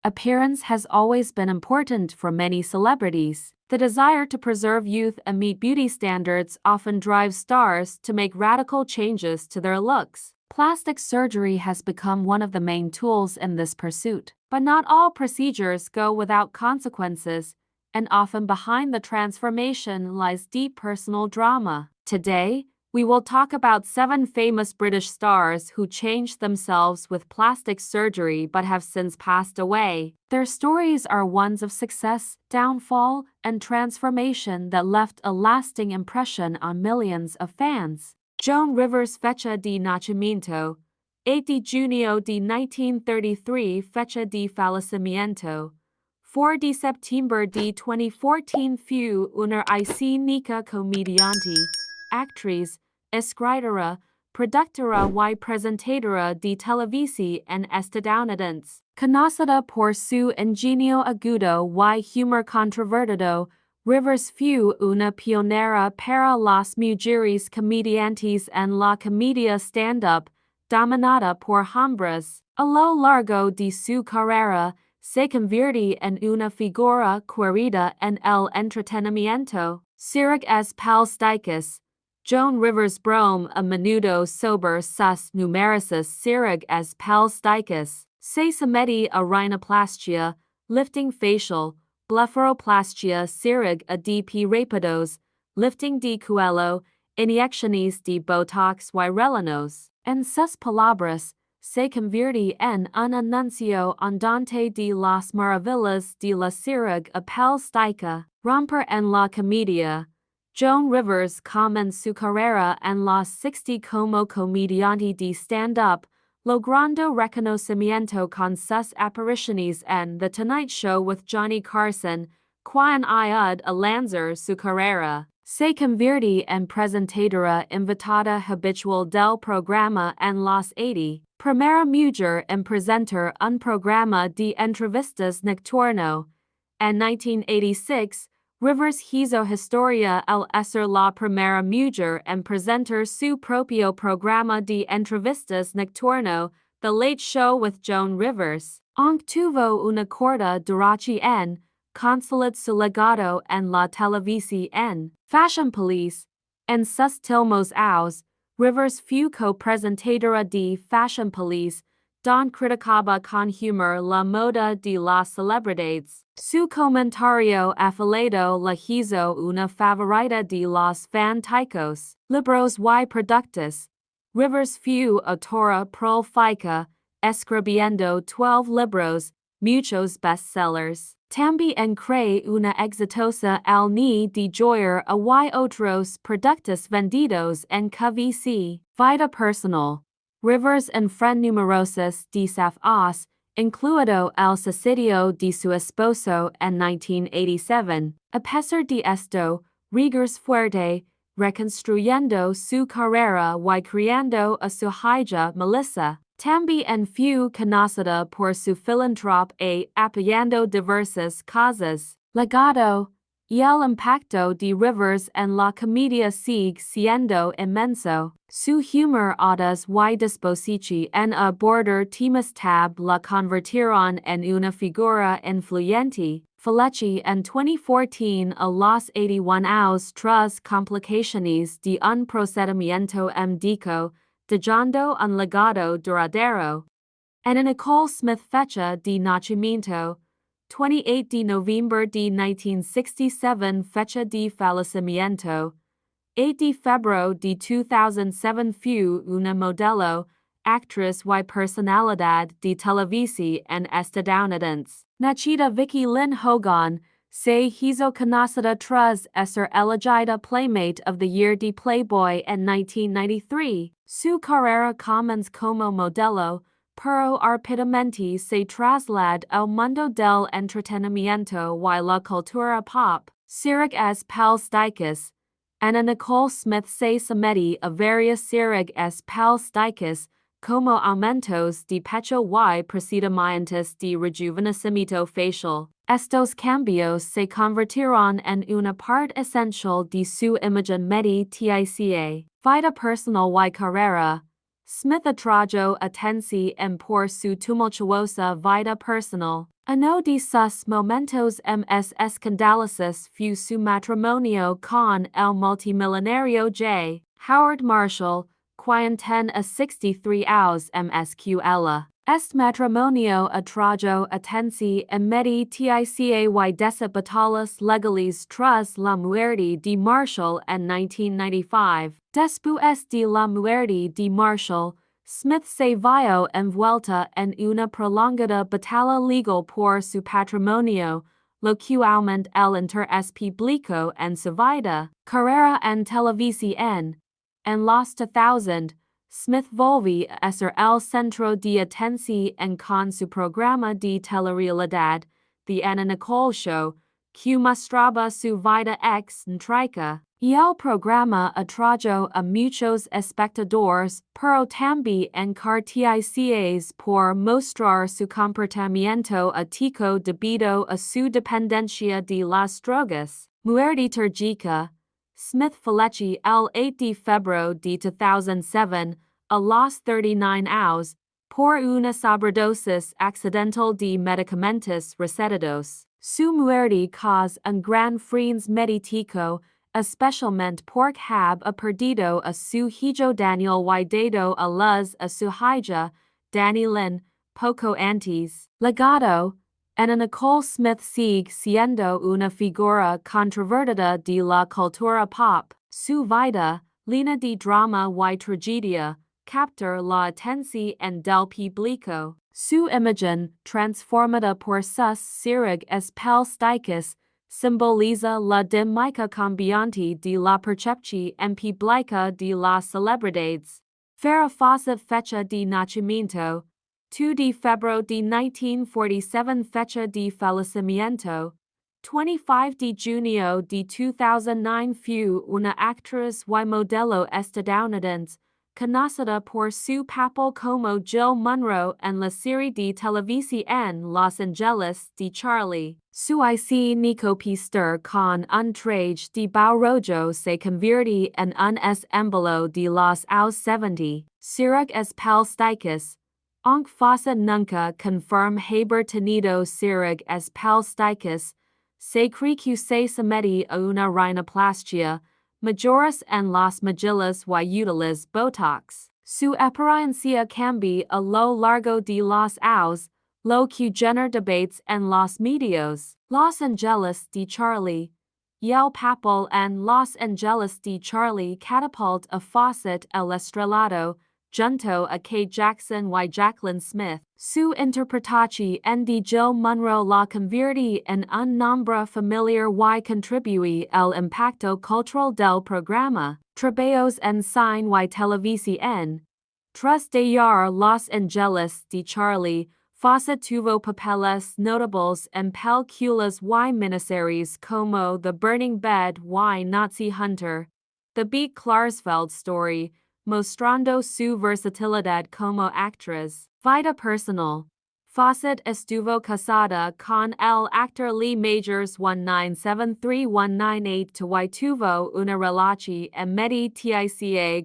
Appearance has always been important for many celebrities. The desire to preserve youth and meet beauty standards often drives stars to make radical changes to their looks. Plastic surgery has become one of the main tools in this pursuit. But not all procedures go without consequences, and often behind the transformation lies deep personal drama. Today, we will talk about 7 famous British stars who changed themselves with plastic surgery but have since passed away. Their stories are ones of success, downfall, and transformation that left a lasting impression on millions of fans. Joan Rivers fecha di nascimento, 8 di junio di 1933 fecha di fallecimiento, 4 di settembre di 2014 fu una iconica comediante, actriz, escritora, productora y presentadora de televisión estadounidense. Conocida por su ingenio agudo y humor controvertido, Rivers fue una pionera para las mujeres comediantes en la comedia stand-up, dominada por hombres. A lo largo de su carrera, se convirtió en una figura querida en el entretenimiento. Cirrus as plásticas. Joan Rivers brome a menudo sobre sus numerosas cirrus as plásticas. Se somete a rhinoplastia, lifting facial, blepharoplastia cirrug a DP rápidos, lifting de cuello, inyecciones de Botox y rellenos. En sus palabras, se convierte en un anuncio andante de las maravillas de la cirugía plástica. Romper en la comedia. Joan Rivers comenzó su carrera en los 60 como comediante de stand-up, logrando reconocimiento con sus apariciones en The Tonight Show with Johnny Carson, quien ayudó a lanzar su carrera. Se convirtió en presentadora invitada habitual del programa en los 80, primera mujer en presentar un programa de entrevistas nocturno. En 1986, Rivers hizo historia al ser la primera mujer en presentar su propio programa de entrevistas nocturno, The Late Show with Joan Rivers. Aunque tuvo una corta duración, consolidó su legado en la televisión. Fashion Police. En sus últimos años, Rivers fue co-presentadora de Fashion Police, donde criticaba con humor la moda de las celebridades. Su comentario afilado la hizo una favorita de los fanáticos. Libros y productos. Rivers fue autora prolífica, escribiendo 12 libros, muchos bestsellers. También creó una exitosa línea de joya y otros productos vendidos en QVC. Vida personal. Rivers enfrentó numerosos desafíos, incluido el suicidio de su esposo en 1987. A pesar de esto, Rivers fuerte, reconstruyendo su carrera y creando a su hija Melissa. También fue conocida por su filantropía apoyando diversas causas. Legado. Y el impacto de Rivers en la comedia sigue siendo inmenso. Su humor audaz y disposición en abordar temas tabú la convirtieron en una figura influyente. Fallece en 2014 a los 81 años tras complicaciones de un procedimiento médico, dejando un legado duradero. En Nicole Smith fecha de nacimiento. 28 de noviembre de 1967 fecha de fallecimiento. 8 de febrero de 2007 fue una modelo, actriz y personalidad de televisión estadounidense. Nacida Vivien Leigh Hogan, se hizo conocida tras ser elegida Playmate of the Year de Playboy en 1993. Su carrera comenzó como modelo, pero rápidamente se trasladó al mundo del entretenimiento y la cultura pop. Cirrus as plásticas. Ana Nicole Smith se somete a varias cirugías plásticas, como aumentos de pecho y procedimientos de rejuvenecimiento facial. Estos cambios se convirtieron en una parte esencial de su imagen mediática. Vida personal y carrera. Smith atrajo atención por su tumultuosa vida personal. Anno de sus momentos ms escandalosus fu su matrimonio con el multimillonario J. Howard Marshall, quien ten a 63 años msqla. Est matrimonio atrajo atenci en medi ticay decet batallas legales tras la muerte de Marshall en 1995. Después de la muerte de Marshall, Smith se vio envuelta en una prolongada batalla legal por su patrimonio, lo cual el interés público en su vida, carrera en televisión. En los 2000, Smith volvió a ser el centro de atención con su programa de telerrealidad, The Anna Nicole Show, que mostraba su vida excéntrica. Y el programa atrajo a muchos espectadores, pero también encarticias por mostrar su comportamiento ético debido a su dependencia de las drogas. Muerte trágica. Smith falleció el 8 de febrero de 2007, a los 39 años, por una sobredosis accidental de medicamentos recetados. Su muerte causó un gran frens mediático, especialmente porque ha perdido a su hijo Daniel y dado a luz a su hija, Danielyn, poco antes. Legado. Anna Nicole Smith sigue siendo una figura controvertida de la cultura pop. Su vida, llena de drama y tragedia, capta la atención del público. Su imagen, transformada por sus cirugías plásticas, simboliza la dinámica cambiante de la percepción pública de las celebridades. Farrah Fawcett fecha de nacimiento, 2 de febrero de 1947 fecha de fallecimiento, 25 de junio de 2009 fu una actriz y modelo estadounidense, conocida por su papel como Jill Munroe en la serie de televisión Los Ángeles de Charlie. Su icónico póster con un traje de bow rojo se convierte en un símbolo de los años 70. Cirugías plásticas. Aunque Fawcett nunca confirma haber tenido cirugías plásticas, se cree que se somete a una rhinoplastia, mayores en las mejillas y utiliza Botox. Su apariencia cambia a lo largo de los años, lo que genera debates en los medios. Los Ángeles de Charlie. Y el papel en Los Ángeles de Charlie catapulta a Fawcett el estrellado, junto a Kate Jackson y Jacqueline Smith. Su interpretación de Jill Munroe la convierte en un nombre familiar y contribuye al impacto cultural del programa. Trabajos en cine y televisión. Tras dejar Los Ángeles de Charlie, Fawcett tuvo papeles notables en películas y miniseries como The Burning Bed y Nazi Hunter. The Beat Klarsfeld Story, mostrando su versatilidad como actriz. Vida personal. Fawcett estuvo casada con el actor Lee Majors 1973-198 y tuvo una relación en media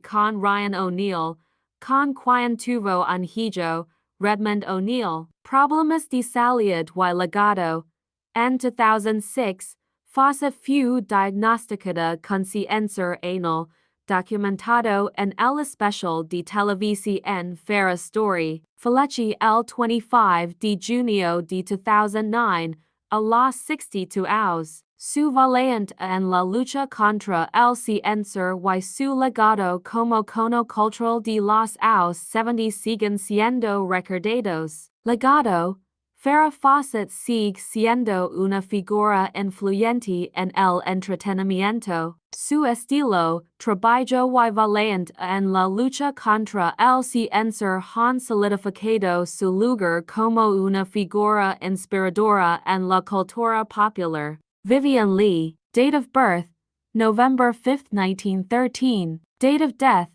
con Ryan O'Neal, con quien tuvo un hijo, Redmond O'Neal. Problemas de salud y legado. En 2006, Fawcett fue diagnosticada con cáncer anal, documentado en el especial de televisión Farrah Story. Falleció el 25 de junio de 2009, a los 62 años. Su valiente en la lucha contra el cáncer y su legado como cono cultural de los años 70 siguen siendo recordados. Legado. Farrah Fawcett sigue siendo una figura influyente en el entretenimiento. Su estilo, trabajo y valiente en la lucha contra el cáncer han solidificado su lugar como una figura inspiradora en la cultura popular. Vivien Leigh. Date of birth, November 5, 1913. Date of death,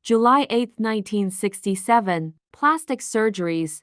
July 8, 1967. Plastic surgeries.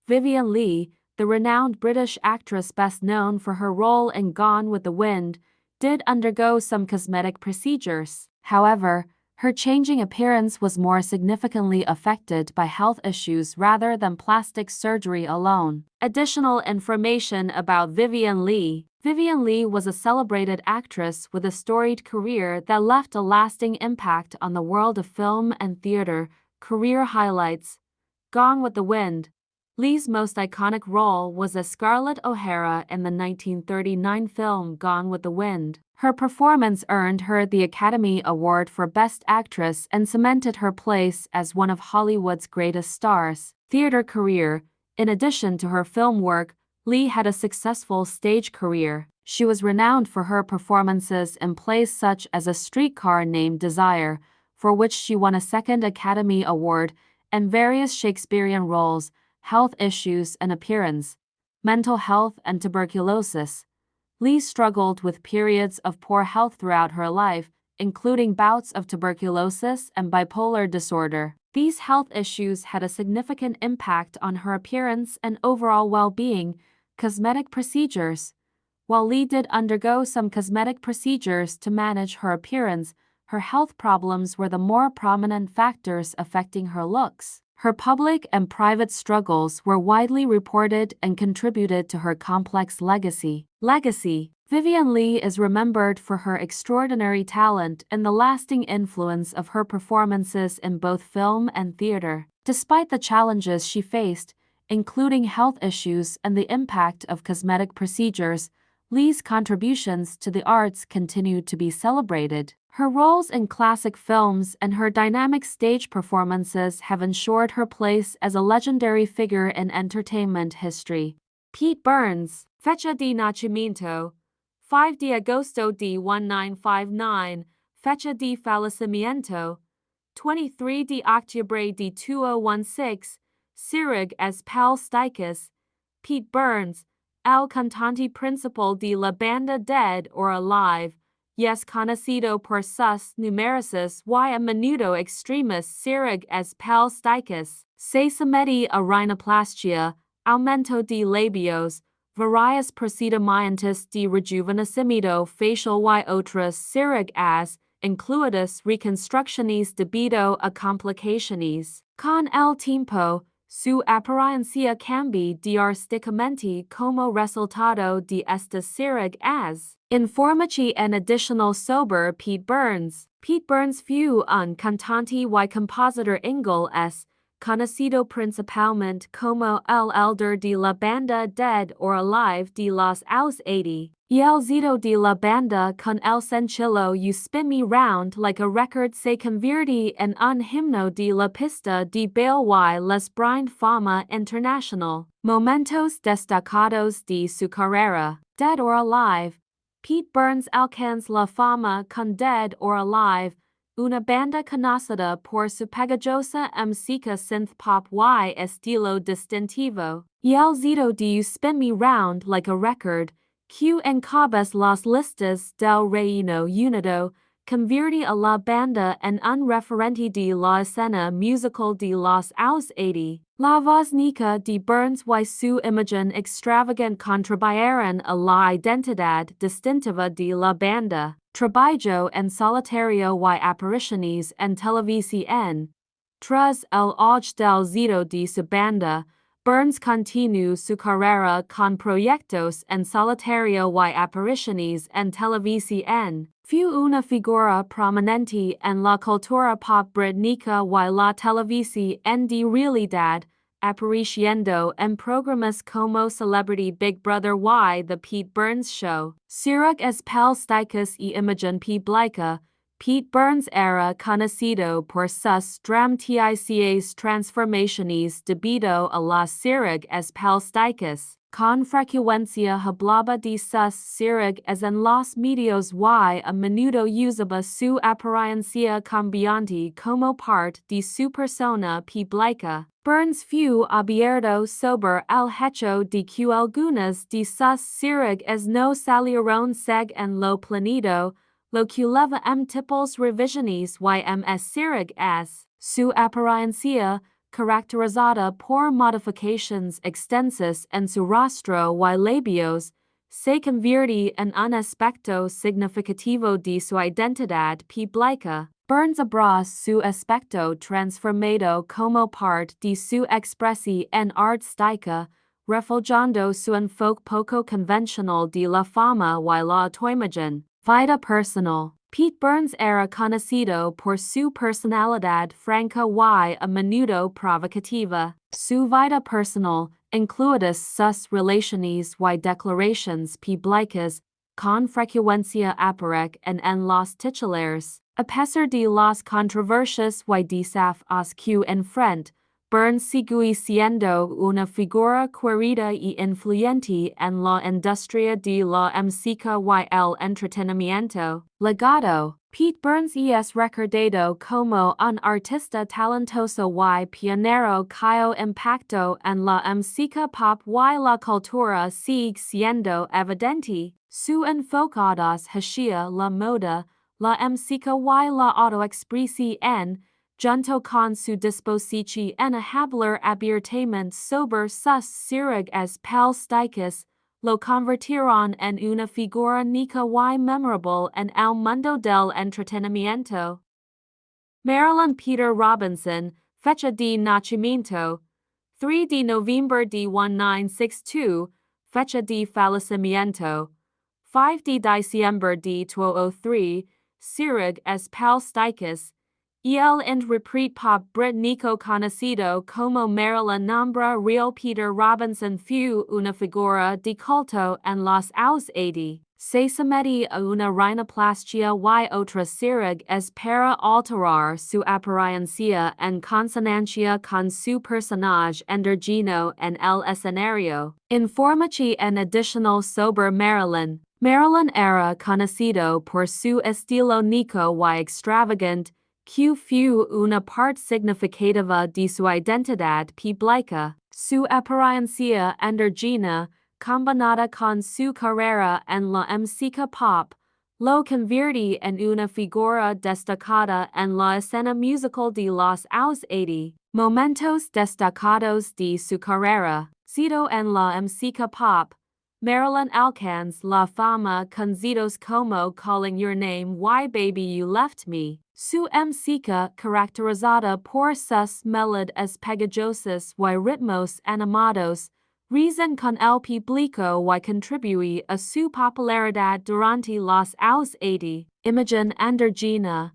Vivien Leigh, the renowned British actress best known for her role in Gone with the Wind, did undergo some cosmetic procedures. However, Her changing appearance was more significantly affected by health issues rather than plastic surgery alone. Additional information about Vivien Leigh. Vivien Leigh was a celebrated actress with a storied career that left a lasting impact on the world of film and theater. Career highlights: Gone with the Wind. Leigh's most iconic role was as Scarlett O'Hara in the 1939 film Gone with the Wind. Her performance earned her the Academy Award for Best Actress and cemented her place as one of Hollywood's greatest stars. Theater career. In addition to her film work, Leigh had a successful stage career. She was renowned for her performances in plays such as A Streetcar Named Desire, for which she won a second Academy Award, and various Shakespearean roles. Health issues and appearance. Mental health and tuberculosis. Leigh struggled with periods of poor health throughout her life, including bouts of tuberculosis and bipolar disorder. These health issues had a significant impact on her appearance and overall well-being. Cosmetic procedures. While Leigh did undergo some cosmetic procedures to manage her appearance, her health problems were the more prominent factors affecting her looks. Her public and private struggles were widely reported and contributed to her complex legacy. Vivien Leigh is remembered for her extraordinary talent and the lasting influence of her performances in both film and theater. Despite the challenges she faced, including health issues and the impact of cosmetic procedures, Leigh's contributions to the arts continued to be celebrated. Her roles in classic films and her dynamic stage performances have ensured her place as a legendary figure in entertainment history. Pete Burns. Fecha de nacimiento: 5 de agosto de 1959. Fecha de fallecimiento: 23 de octubre de 2016. Sirig as Pal Stikes. Pete Burns, el cantante principal de la banda Dead or Alive, es conocido por sus numerosas y a menudo extremas Sirig as Pal Stikes. Se somete a rhinoplastia, aumento de labios, varios procedimientos de rejuvenecimiento facial y otras cirugías, incluidas reconstrucciones debido a complicaciones. Con el tiempo, su apariencia cambia drásticamente como resultado de estas cirugías. Information and additional sobre Pete Burns. Pete Burns fue un cantante y compositor inglés, conocido principalmente como el elder de la banda Dead or Alive de los años 80. Y el éxito de la banda con el sencillo You Spin Me Round Like a Record se convierte en un himno de la pista de baile y les brinda fama internacional. Momentos destacados de su carrera. Dead or Alive. Pete Burns alcanza la fama con Dead or Alive, una banda conocida por su pegajosa música synth-pop y estilo distintivo. Y el éxito de You Spin Me Round Like a Record, que encabeza las listas del Reino Unido, convierte a la banda en un referente de la escena musical de los años 80. La voz nica de Burns y su imagen extravagante contribuyeron a la identidad distintiva de la banda. Trabajó en solitario y apariciones en televisión. Tras el auge del éxito de su banda, Burns continuó su carrera con proyectos en solitario y apariciones en televisión. Fue una figura prominente en la cultura pop británica y la televisión de realidad, apareciendo en programas como Celebrity Big Brother y The Pete Burns Show. Sirig as Pal Stikes y imagen pública. Pete Burns era conocido por sus dramaticas transformaciones debido a las cirugías plásticas. Con frecuencia hablaba de sus cirugías en los medios y a menudo usaba su apariencia cambiante como parte de su persona pública. Burns fue abierto sobre el hecho de que algunas de sus cirugías no salieron según lo planeado, lo que lleva múltiples revisiones y cirugías. Su apariencia, caracterizada por modificaciones extensas en su rostro y labios, se convierte en un aspecto significativo de su identidad pública. Burns abras su aspecto transformado como parte de su expresi en artística, reflejando su enfoque poco convencional de la fama y la imagen. Vida personal. Pete Burns era conocido por su personalidad franca y a menudo provocativa. Su vida personal, incluidas sus relaciones y declaraciones públicas, con frecuencia aparecen en los titulares. A pesar de las controversias y desafíos que enfrenta, Burns sigue siendo una figura querida y influyente en la industria de la música y el entretenimiento. Legado. Pete Burns es recordado como un artista talentoso y pionero cuyo impacto en la música pop y la cultura sigue siendo evidente. Su enfocados hacia la moda, la música y la autoexpresión, junto con su disposición a hablar abiertamente sobre sus surgeries plásticas, lo convirtieron en una figura única y memorable en el mundo del entretenimiento. Marilyn Peter Robinson, fecha de nacimiento, 3 de noviembre de 1962, fecha de fallecimiento, 5 de diciembre de 2003, surgeries plásticas, y el intérprete pop británico conocido como Marilyn nombre real Peter Robinson fue una figura de culto en los años 80. Se sometió a una rhinoplastia y otras cirugías para alterar su apariencia en consonancia con su personaje andrógino en el escenario. Información en adicional sobre Marilyn. Marilyn era conocido por su estilo único y extravagante, que fue una parte significativa de su identidad pública. Su apariencia andrógina, combinada con su carrera en la música pop, lo convirtió en una figura destacada en la escena musical de los años 80. Momentos destacados de su carrera. Cito en la música pop. Marilyn alcanzó la fama con hitos como Calling Your Name y Baby You Left Me. Su música, caracterizada por sus melodías pegajosas y ritmos animados, reason con el público y contribuye a su popularidad durante los años 80. Imagen andrógina.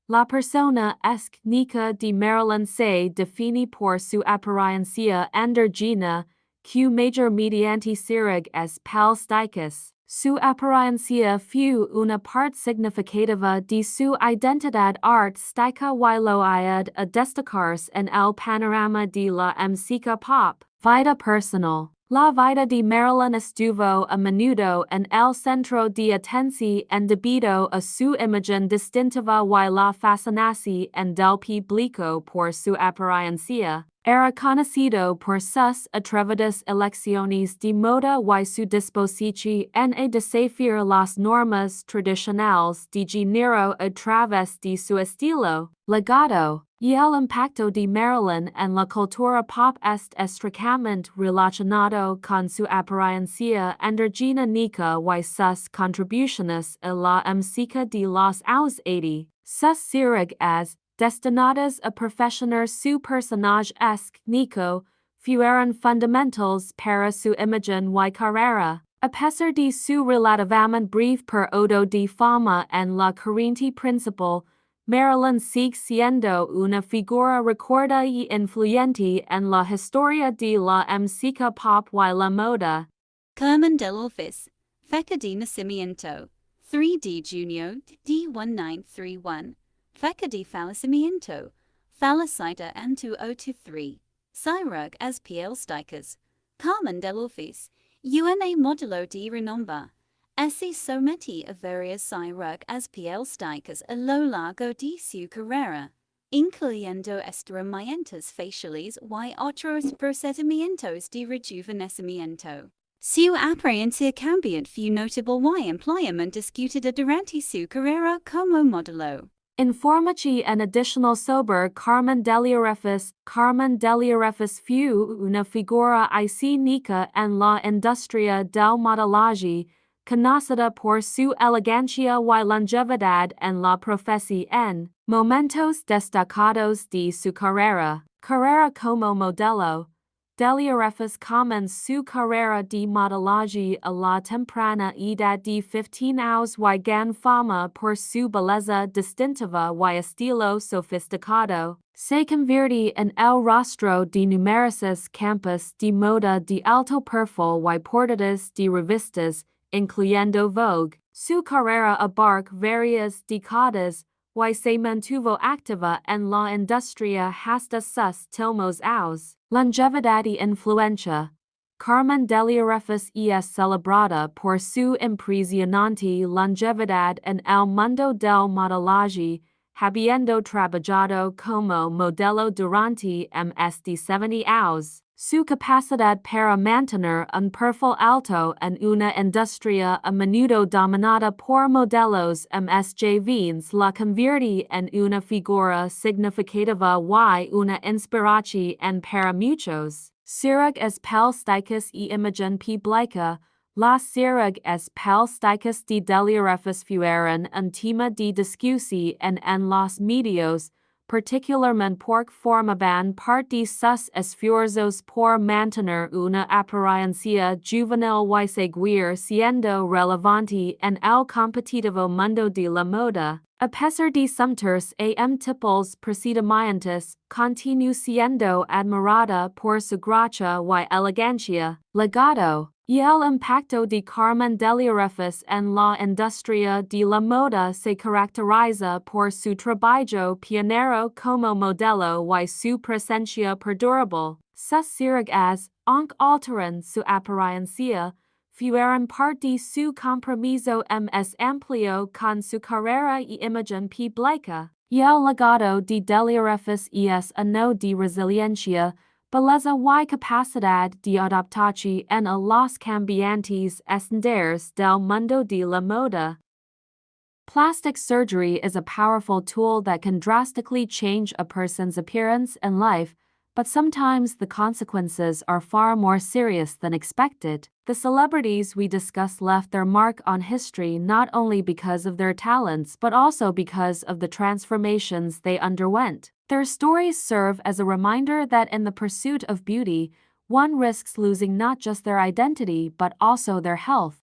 La persona escénica de Marilyn se define por su apariencia andrógina, que measure mediante cirugías plásticas. Su apariencia fue una parte significativa de su identidad artística y lo ayudó a destacarse en el panorama de la música pop. Vida personal. La vida de Marilyn estuvo a menudo en el centro de atención debido a su imagen distintiva y la fascinación del público por su apariencia. Era conocido por sus atrevidas elecciones de moda y su disposición a desafiar las normas tradicionales de género a través de su estilo. Legado. Y el impacto de Marilyn en la cultura pop es estrechamente relacionado con su apariencia andrógina única y sus contribuciones a la música de los años 80. Sus cirugías, destinadas a perfeccionar su personaje escénico, fueron fundamentales para su imagen y carrera. A pesar de su relativamente breve periodo de fama en la corriente principal, Marilyn sigue siendo una figura recordada y influyente en la historia de la música pop y la moda. Carmen Dell'Orefice, fecha de nacimiento, 3 de junio de 1931, fecha de fallecimiento, fallecida en 2003, cirugías plásticas. Carmen Dell'Orefice, una modelo de renombre, se sometió a varias cirugías plásticas a lo largo de su carrera, incluyendo estiramientos faciales y otros procedimientos de rejuvenecimiento. Su apariencia cambiante fue notable y ampliamente discutida durante su carrera como modelo. Información en adicional sobre Carmen Dell'Orefice. Carmen Dell'Orefice fue una figura icónica en la industria del modelaje, conocida por su elegancia y longevidad en la profesión en momentos destacados de su carrera. Carrera como modelo. Dell'Orefice comenzó su carrera de modelaje a la temprana edad de 15 años y gan fama por su belleza distintiva y estilo sofisticado. Se convierte en el rostro de numerosas campañas de moda de alto perfil y portadas de revistas, incluyendo Vogue. Su carrera abarca varias décadas y se mantuvo activa en la industria hasta sus últimos años. Longevidad y influencia. Carmen Dell'Orefice es celebrada por su impresionante longevidad en el mundo del modelaje, habiendo trabajado como modelo durante más de 70 años. Su capacidad para mantener un perfil alto en una industria a menudo dominada por modelos más jóvenes la convierte en una figura significativa y una inspiración para muchos. Cirugías plásticas y imagen pública. Las cirugías plásticas de Dell'Orefice fueron un tema de discusión en los medios, particularmente porque formaban parte de sus esfuerzos por mantener una apariencia juvenil y seguir siendo relevante en el competitivo mundo de la moda. A pesar de someterse a múltiples procedimientos, continúa siendo admirada por su gracia y elegancia. Legado. Y el impacto de Carmen Dell'Orefice en la industria de la moda se caracteriza por su trabajo pionero como modelo y su presencia perdurable. Sus cirugías, aunque alteran su apariencia, fueron parte de su compromiso más amplio con su carrera y imagen pública. Y el legado de Dell'Orefice es uno de resiliencia, belleza y capacidad de adaptarse en los cambiantes escenarios del mundo de la moda. Plastic surgery is a powerful tool that can drastically change a person's appearance and life, but sometimes the consequences are far more serious than expected. The celebrities we discuss left their mark on history not only because of their talents but also because of the transformations they underwent. Their stories serve as a reminder that in the pursuit of beauty, one risks losing not just their identity but also their health,